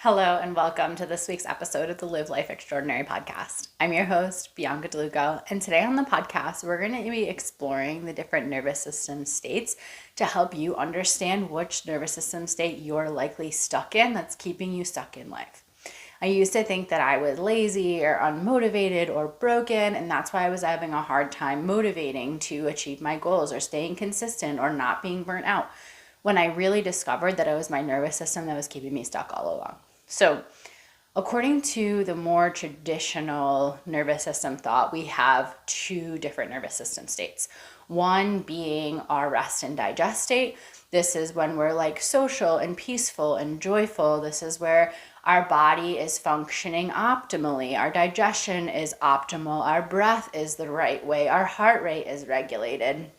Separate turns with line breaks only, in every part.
Hello and welcome to this week's episode of the Live Life Extraordinary podcast. I'm your host, Bianca DeLuca, and today on the podcast, we're going to be exploring the different nervous system states to help you understand which nervous system state you're likely stuck in that's keeping you stuck in life. I used to think that I was lazy or unmotivated or broken, and that's why I was having a hard time motivating to achieve my goals or staying consistent or not being burnt out, when I really discovered that it was my nervous system that was keeping me stuck all along. So, according to the more traditional nervous system thought, we have two different nervous system states. One being our rest and digest state. This is when we're like social and peaceful and joyful. This is where our body is functioning optimally. Our digestion is optimal. Our breath is the right way. Our heart rate is regulated.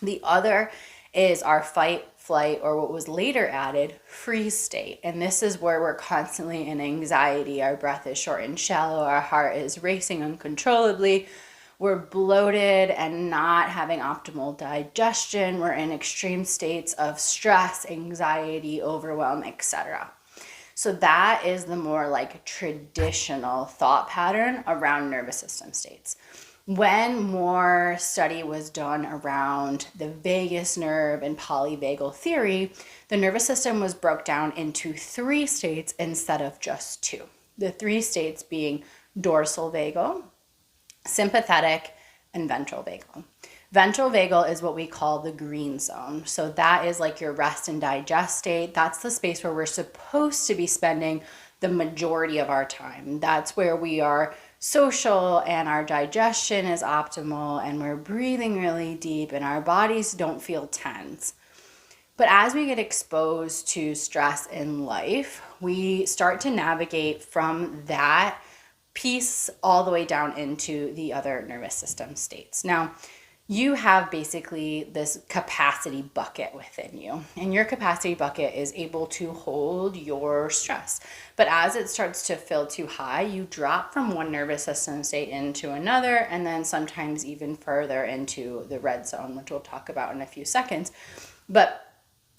The other is our fight, flight, or what was later added, freeze state. And this is where we're constantly in anxiety. Our breath is short and shallow. Our heart is racing uncontrollably. We're bloated and not having optimal digestion. We're in extreme states of stress, anxiety, overwhelm, etc. So that is the more like traditional thought pattern around nervous system states. When more study was done around the vagus nerve and polyvagal theory, the nervous system was broke down into three states instead of just two. The three states being dorsal vagal, sympathetic, and ventral vagal. Ventral vagal is what we call the green zone. So that is like your rest and digest state. That's the space where we're supposed to be spending the majority of our time. That's where we are social and our digestion is optimal and we're breathing really deep and our bodies don't feel tense. But as we get exposed to stress in life, we start to navigate from that piece all the way down into the other nervous system states. Now, you have basically this capacity bucket within you, and your capacity bucket is able to hold your stress. But as it starts to feel too high, you drop from one nervous system state into another, and then sometimes even further into the red zone, which we'll talk about in a few seconds. But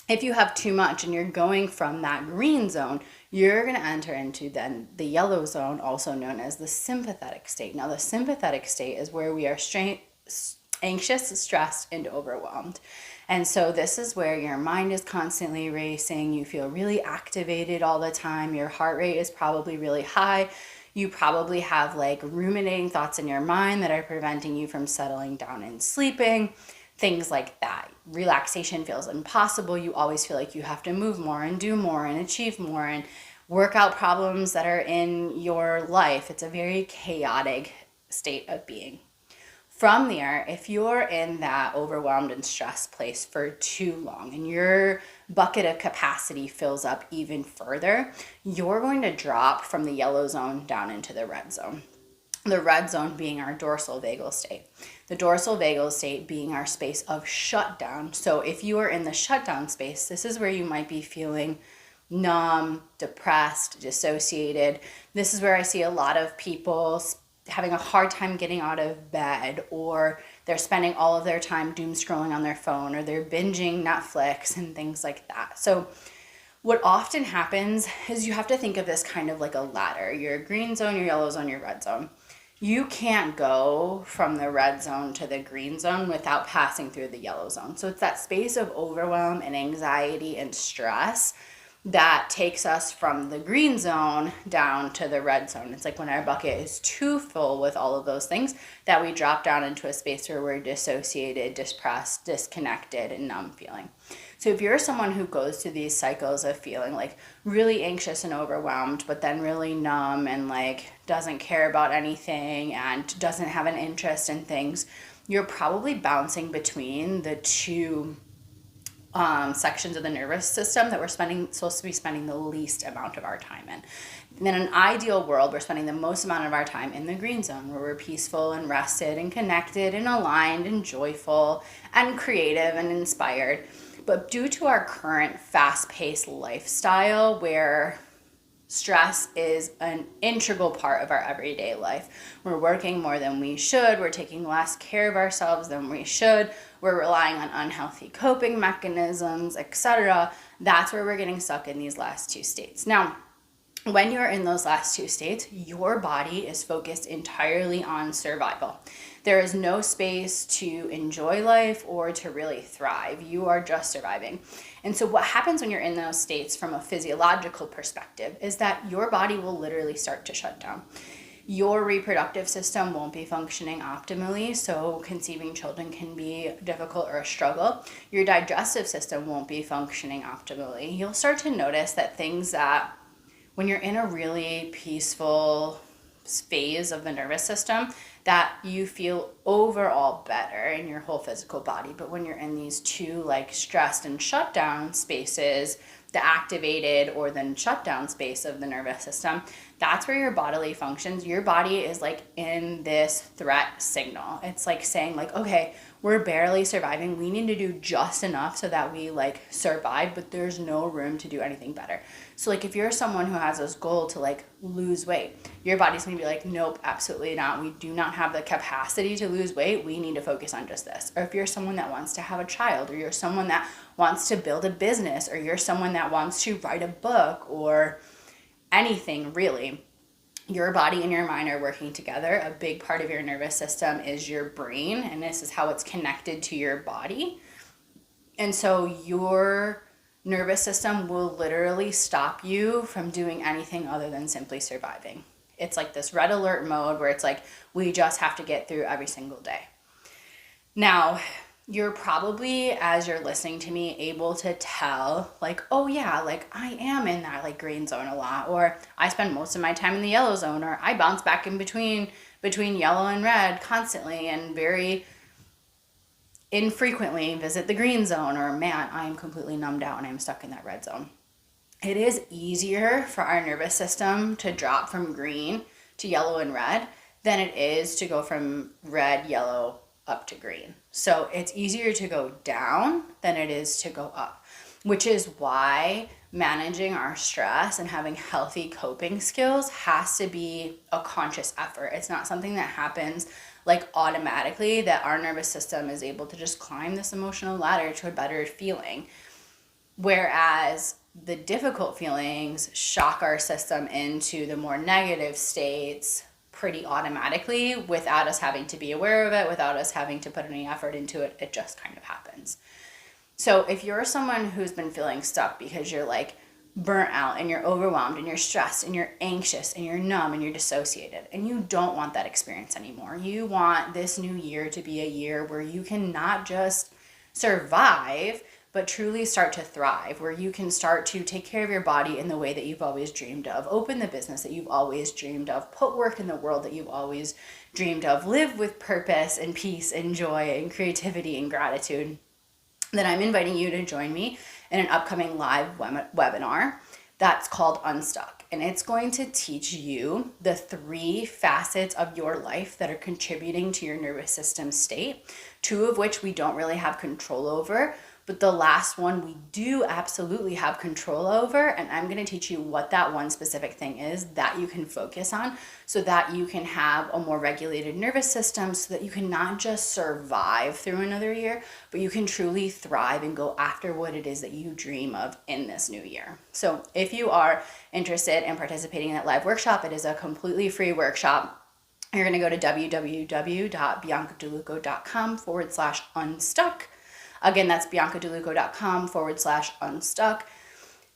if you have too much and you're going from that green zone, you're going to enter into then the yellow zone, also known as the sympathetic state. Now, the sympathetic state is where we are anxious, stressed, and overwhelmed. And so this is where your mind is constantly racing. You feel really activated all the time. Your heart rate is probably really high. You probably have like ruminating thoughts in your mind that are preventing you from settling down and sleeping. Things like that. Relaxation feels impossible. You always feel like you have to move more and do more and achieve more and work out problems that are in your life. It's a very chaotic state of being. From there, if you're in that overwhelmed and stressed place for too long and your bucket of capacity fills up even further, you're going to drop from the yellow zone down into the red zone. The red zone being our dorsal vagal state. The dorsal vagal state being our space of shutdown. So if you are in the shutdown space, this is where you might be feeling numb, depressed, dissociated. This is where I see a lot of people having a hard time getting out of bed, or they're spending all of their time doom scrolling on their phone, or they're binging Netflix and things like that. So what often happens is you have to think of this kind of like a ladder. Your green zone, your yellow zone, your red zone. You can't go from the red zone to the green zone without passing through the yellow zone. So it's that space of overwhelm and anxiety and stress that takes us from the green zone down to the red zone. It's like when our bucket is too full with all of those things that we drop down into a space where we're dissociated, depressed, disconnected, and numb feeling. So if you're someone who goes through these cycles of feeling like really anxious and overwhelmed, but then really numb and like doesn't care about anything and doesn't have an interest in things, you're probably bouncing between the two sections of the nervous system that we're supposed to be spending the least amount of our time in. In an ideal world, we're spending the most amount of our time in the green zone, where we're peaceful and rested and connected and aligned and joyful and creative and inspired. But due to our current fast-paced lifestyle, where stress is an integral part of our everyday life. We're working more than we should. We're taking less care of ourselves than we should. We're relying on unhealthy coping mechanisms, etc. That's where we're getting stuck in these last two states. Now, when you're in those last two states, your body is focused entirely on survival. There is no space to enjoy life or to really thrive. You are just surviving. And so what happens when you're in those states from a physiological perspective is that your body will literally start to shut down. Your reproductive system won't be functioning optimally, so conceiving children can be difficult or a struggle. Your digestive system won't be functioning optimally. You'll start to notice that things that when you're in a really peaceful phase of the nervous system, that you feel overall better in your whole physical body. But when you're in these two like stressed and shut down spaces, the activated or then shutdown space of the nervous system, that's where your bodily functions. Your body is like in this threat signal. It's like saying like, okay, we're barely surviving. We need to do just enough so that we like survive, but there's no room to do anything better. So like if you're someone who has this goal to like lose weight, your body's gonna be like, nope, absolutely not. We do not have the capacity to lose weight. We need to focus on just this. Or if you're someone that wants to have a child, or you're someone that wants to build a business, or you're someone that wants to write a book or anything really, your body and your mind are working together. A big part of your nervous system is your brain, and this is how it's connected to your body. And so your nervous system will literally stop you from doing anything other than simply surviving. It's like this red alert mode where it's like, we just have to get through every single day. Now, you're probably, as you're listening to me, able to tell like, oh yeah, like I am in that like green zone a lot, or I spend most of my time in the yellow zone, or I bounce back in between yellow and red constantly and very infrequently visit the green zone, or man, I am completely numbed out and I'm stuck in that red zone. It is easier for our nervous system to drop from green to yellow and red than it is to go from red, yellow, up to green. So it's easier to go down than it is to go up, which is why managing our stress and having healthy coping skills has to be a conscious effort. It's not something that happens like automatically, that our nervous system is able to just climb this emotional ladder to a better feeling. Whereas the difficult feelings shock our system into the more negative states pretty automatically without us having to be aware of it, without us having to put any effort into it. It just kind of happens. So if you're someone who's been feeling stuck because you're like burnt out and you're overwhelmed and you're stressed and you're anxious and you're numb and you're dissociated and you don't want that experience anymore, you want this new year to be a year where you can not just survive, but truly start to thrive, where you can start to take care of your body in the way that you've always dreamed of, open the business that you've always dreamed of, put work in the world that you've always dreamed of, live with purpose and peace and joy and creativity and gratitude, then I'm inviting you to join me in an upcoming live webinar that's called Unstuck. And it's going to teach you the 3 facets of your life that are contributing to your nervous system state, 2 of which we don't really have control over, but the last one we do absolutely have control over. And I'm going to teach you what that one specific thing is that you can focus on so that you can have a more regulated nervous system, so that you can not just survive through another year, but you can truly thrive and go after what it is that you dream of in this new year. So if you are interested in participating in that live workshop, it is a completely free workshop. You're going to go to www.biancadeluco.com/unstuck. Again, that's biancadeluco.com/unstuck.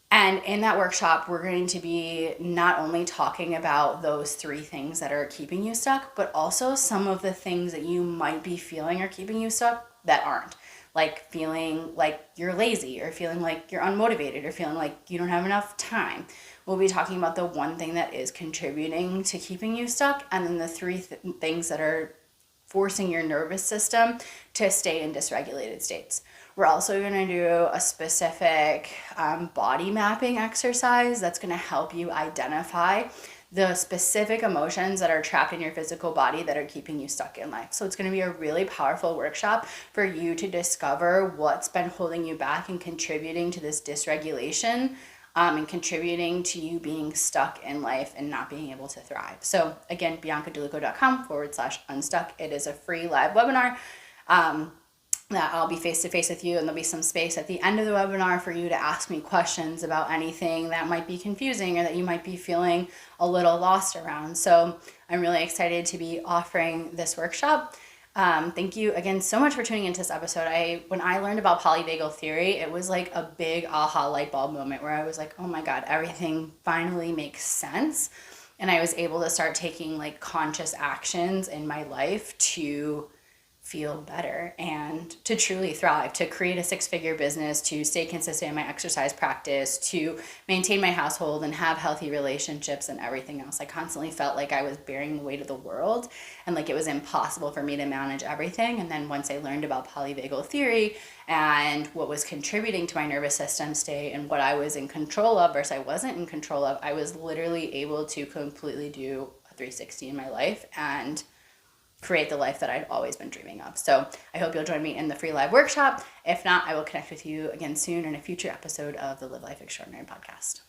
And in that workshop, we're going to be not only talking about those 3 things that are keeping you stuck, but also some of the things that you might be feeling are keeping you stuck that aren't. Like feeling like you're lazy, or feeling like you're unmotivated, or feeling like you don't have enough time. We'll be talking about the one thing that is contributing to keeping you stuck, and then the 3 things that are forcing your nervous system to stay in dysregulated states. We're also going to do a specific body mapping exercise that's going to help you identify the specific emotions that are trapped in your physical body that are keeping you stuck in life. So it's going to be a really powerful workshop for you to discover what's been holding you back and contributing to this dysregulation, and contributing to you being stuck in life and not being able to thrive. So again, biancadeluco.com/unstuck. It is a free live webinar. that I'll be face to face with you, and there'll be some space at the end of the webinar for you to ask me questions about anything that might be confusing or that you might be feeling a little lost around. So I'm really excited to be offering this workshop. Thank you again so much for tuning into this episode. When I learned about polyvagal theory, it was like a big aha light bulb moment where I was like, oh my God, everything finally makes sense. And I was able to start taking like conscious actions in my life to feel better and to truly thrive, to create a 6-figure business, to stay consistent in my exercise practice, to maintain my household and have healthy relationships and everything else. I constantly felt like I was bearing the weight of the world and like it was impossible for me to manage everything. And then once I learned about polyvagal theory and what was contributing to my nervous system state and what I was in control of versus I wasn't in control of, I was literally able to completely do a 360 in my life and create the life that I'd always been dreaming of. So I hope you'll join me in the free live workshop. If not, I will connect with you again soon in a future episode of the Live Life Extraordinary podcast.